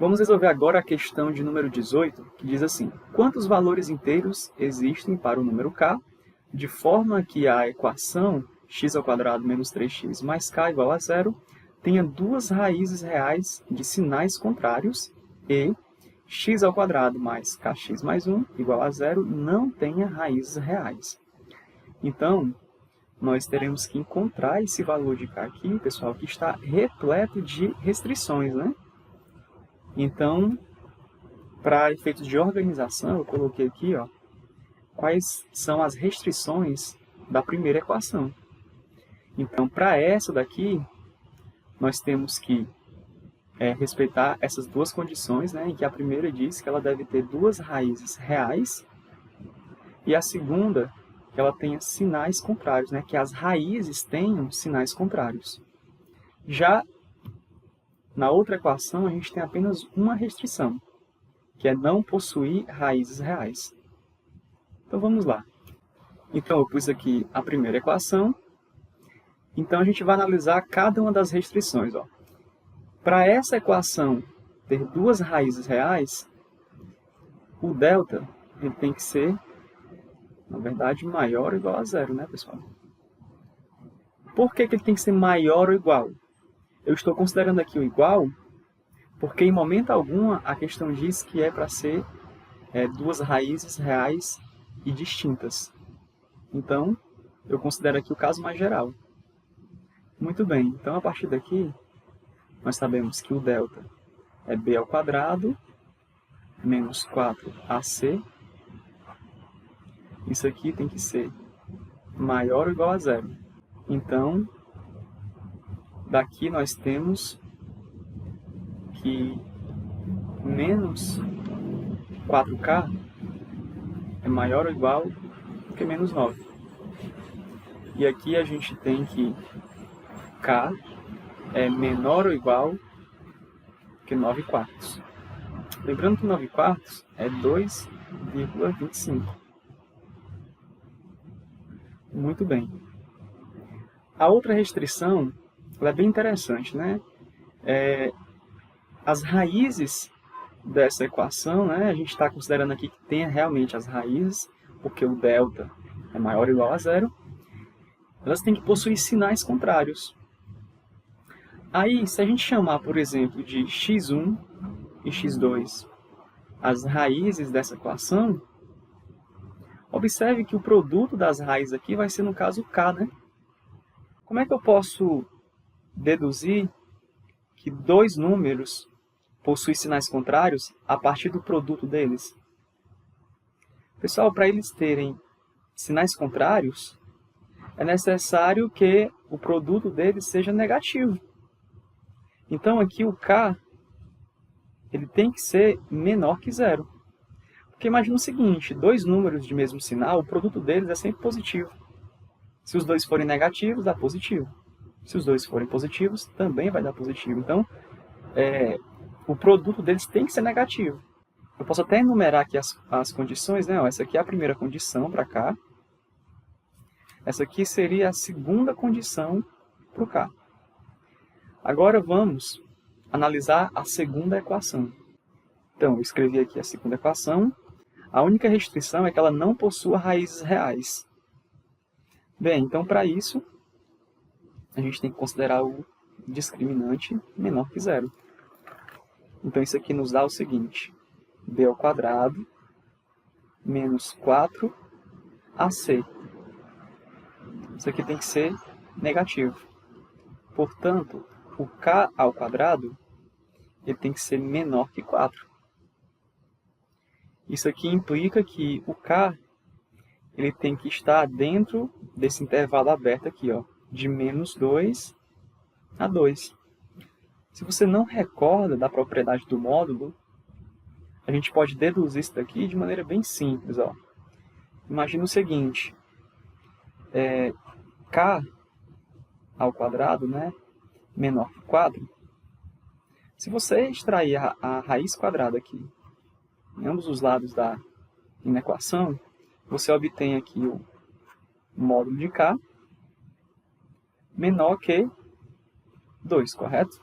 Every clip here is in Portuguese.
Vamos resolver agora a questão de número 18, que diz assim: quantos valores inteiros existem para o número k, de forma que a equação x² menos 3x mais k igual a zero tenha duas raízes reais de sinais contrários e x² mais kx mais 1 igual a zero não tenha raízes reais. Então, nós teremos que encontrar esse valor de k aqui, pessoal, que está repleto de restrições, né? Então, para efeitos de organização, eu coloquei aqui, ó, quais são as restrições da primeira equação. Então, para essa daqui, nós temos que respeitar essas duas condições, né, em que a primeira diz que ela deve ter duas raízes reais e a segunda que ela tenha sinais contrários, né, que as raízes tenham sinais contrários. Já na outra equação, a gente tem apenas uma restrição, que é não possuir raízes reais. Então, vamos lá. Então, eu pus aqui a primeira equação. Então, a gente vai analisar cada uma das restrições. Para essa equação ter duas raízes reais, o delta ele tem que ser, na verdade, maior ou igual a zero, né, pessoal? Por que ele tem que ser maior ou igual? Eu estou considerando aqui o igual porque, em momento algum, a questão diz que é para ser duas raízes reais e distintas. Então, eu considero aqui o caso mais geral. Muito bem, então a partir daqui, nós sabemos que o delta é b² menos 4ac. Isso aqui tem que ser maior ou igual a zero. Então, daqui nós temos que menos 4k é maior ou igual que menos 9. E aqui a gente tem que k é menor ou igual que 9/4. Lembrando que 9/4 é 2,25. Muito bem. A outra restrição ela é bem interessante, né? As raízes dessa equação, né? A gente está considerando aqui que tenha realmente as raízes, porque o delta é maior ou igual a zero. Elas têm que possuir sinais contrários. Aí, se a gente chamar, por exemplo, de x1 e x2 as raízes dessa equação, observe que o produto das raízes aqui vai ser, no caso, k, né? Como é que eu posso deduzir que dois números possuem sinais contrários a partir do produto deles? Pessoal, para eles terem sinais contrários, é necessário que o produto deles seja negativo. Então, aqui o k ele tem que ser menor que zero. Porque imagina o seguinte, dois números de mesmo sinal, o produto deles é sempre positivo. Se os dois forem negativos, dá positivo. Se os dois forem positivos, também vai dar positivo. Então, o produto deles tem que ser negativo. Eu posso até enumerar aqui as condições, né? Essa aqui é a primeira condição para k. Essa aqui seria a segunda condição para o k. Agora vamos analisar a segunda equação. Então, eu escrevi aqui a segunda equação. A única restrição é que ela não possua raízes reais. Bem, então para isso, a gente tem que considerar o discriminante menor que zero. Então isso aqui nos dá o seguinte: b² menos 4ac. Isso aqui tem que ser negativo. Portanto, o k² ele tem que ser menor que 4. Isso aqui implica que o k ele tem que estar dentro desse intervalo aberto aqui, ó, de menos 2 a 2. Se você não recorda da propriedade do módulo, a gente pode deduzir isso daqui de maneira bem simples. Ó. Imagina o seguinte, k² né, menor que 4, se você extrair a raiz quadrada aqui, em ambos os lados da equação, você obtém aqui o módulo de k menor que 2, correto?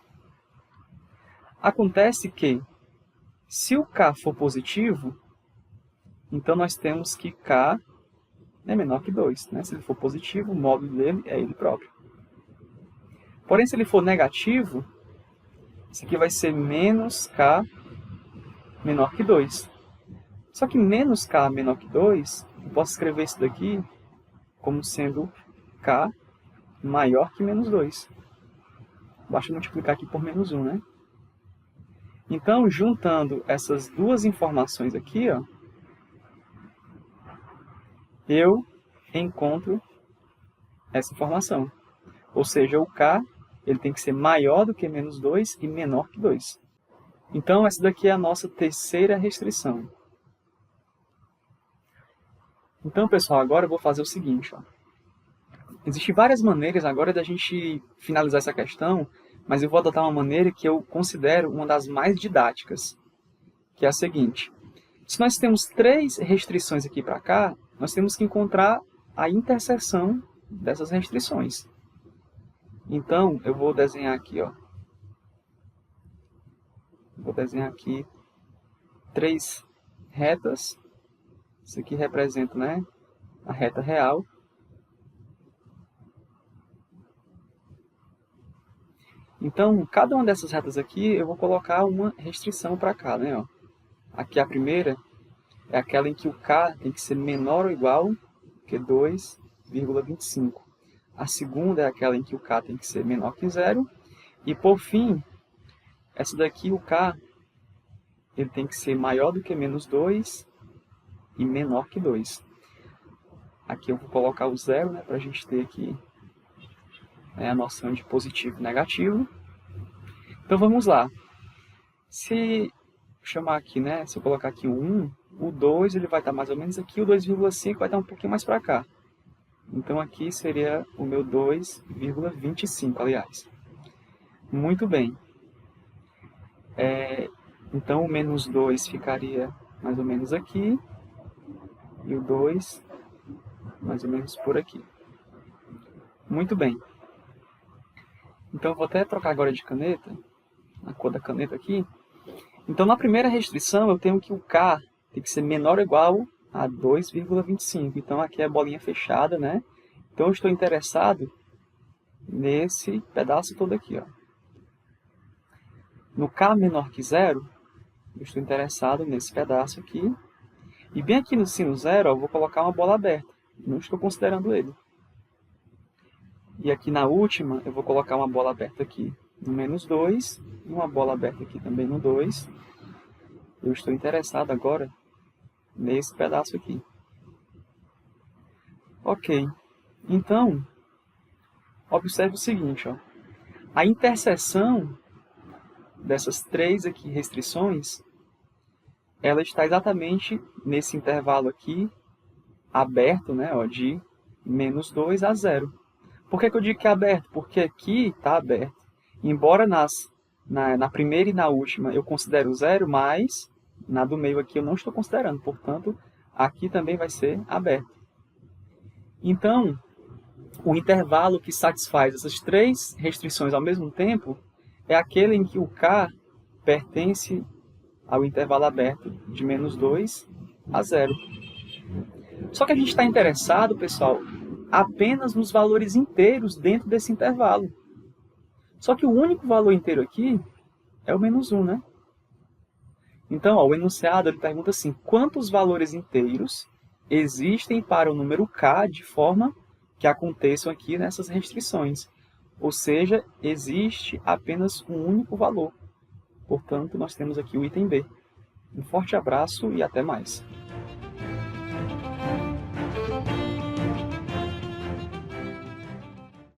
Acontece que Se o k for positivo, então nós temos que k é menor que 2. Né? Se ele for positivo, o módulo dele é ele próprio. Porém, se ele for negativo, isso aqui vai ser menos k menor que 2. Só que menos k menor que 2, eu posso escrever isso daqui como sendo k maior que menos 2. Basta multiplicar aqui por menos 1, né? Então, juntando essas duas informações aqui, ó, eu encontro essa informação. Ou seja, o k ele tem que ser maior do que menos 2 e menor que 2. Então, essa daqui é a nossa terceira restrição. Então, pessoal, agora eu vou fazer o seguinte. Ó. Existem várias maneiras agora da gente finalizar essa questão, mas eu vou adotar uma maneira que eu considero uma das mais didáticas, que é a seguinte. Se nós temos 3 restrições aqui para cá, nós temos que encontrar a interseção dessas restrições. Então, eu vou desenhar aqui, ó. Vou desenhar aqui 3 retas. Isso aqui representa, né, a reta real. Então, cada uma dessas retas aqui, eu vou colocar uma restrição para cá, né? Ó. Aqui a primeira é aquela em que o k tem que ser menor ou igual que 2,25. A segunda é aquela em que o k tem que ser menor que 0. E, por fim, essa daqui, o k, ele tem que ser maior do que menos 2 e menor que 2. Aqui eu vou colocar o 0, né, para a gente ter aqui a noção de positivo e negativo. Então vamos lá. Se chamar aqui, né, se eu colocar aqui o 1, o 2 ele vai estar mais ou menos aqui, o 2,5 vai estar um pouquinho mais para cá. Então aqui seria o meu 2,25, aliás. Muito bem. Então o menos 2 ficaria mais ou menos aqui, e o 2 mais ou menos por aqui. Muito bem. Então eu vou até trocar agora de caneta, a cor da caneta aqui. Então na primeira restrição eu tenho que o k tem que ser menor ou igual a 2,25. Então aqui é a bolinha fechada, né? Então eu estou interessado nesse pedaço todo aqui, ó. No k menor que 0, eu estou interessado nesse pedaço aqui. E bem aqui no sino 0, ó, eu vou colocar uma bola aberta. Não estou considerando ele. E aqui na última, eu vou colocar uma bola aberta aqui no menos 2, e uma bola aberta aqui também no 2. Eu estou interessado agora nesse pedaço aqui. Ok. Então, observe o seguinte, ó. A interseção dessas 3 aqui restrições, ela está exatamente nesse intervalo aqui, aberto, né, ó, de menos 2 a 0. Por que eu digo que é aberto? Porque aqui está aberto. Embora na primeira e na última eu considero 0, mas na do meio aqui eu não estou considerando. Portanto, aqui também vai ser aberto. Então, o intervalo que satisfaz essas 3 restrições ao mesmo tempo é aquele em que o k pertence ao intervalo aberto de menos 2 a 0. Só que a gente está interessado, pessoal, apenas nos valores inteiros dentro desse intervalo. Só que o único valor inteiro aqui é o menos 1, né? Então, ó, o enunciado ele pergunta assim, quantos valores inteiros existem para o número k de forma que aconteçam aqui nessas restrições? Ou seja, existe apenas um único valor. Portanto, nós temos aqui o item B. Um forte abraço e até mais.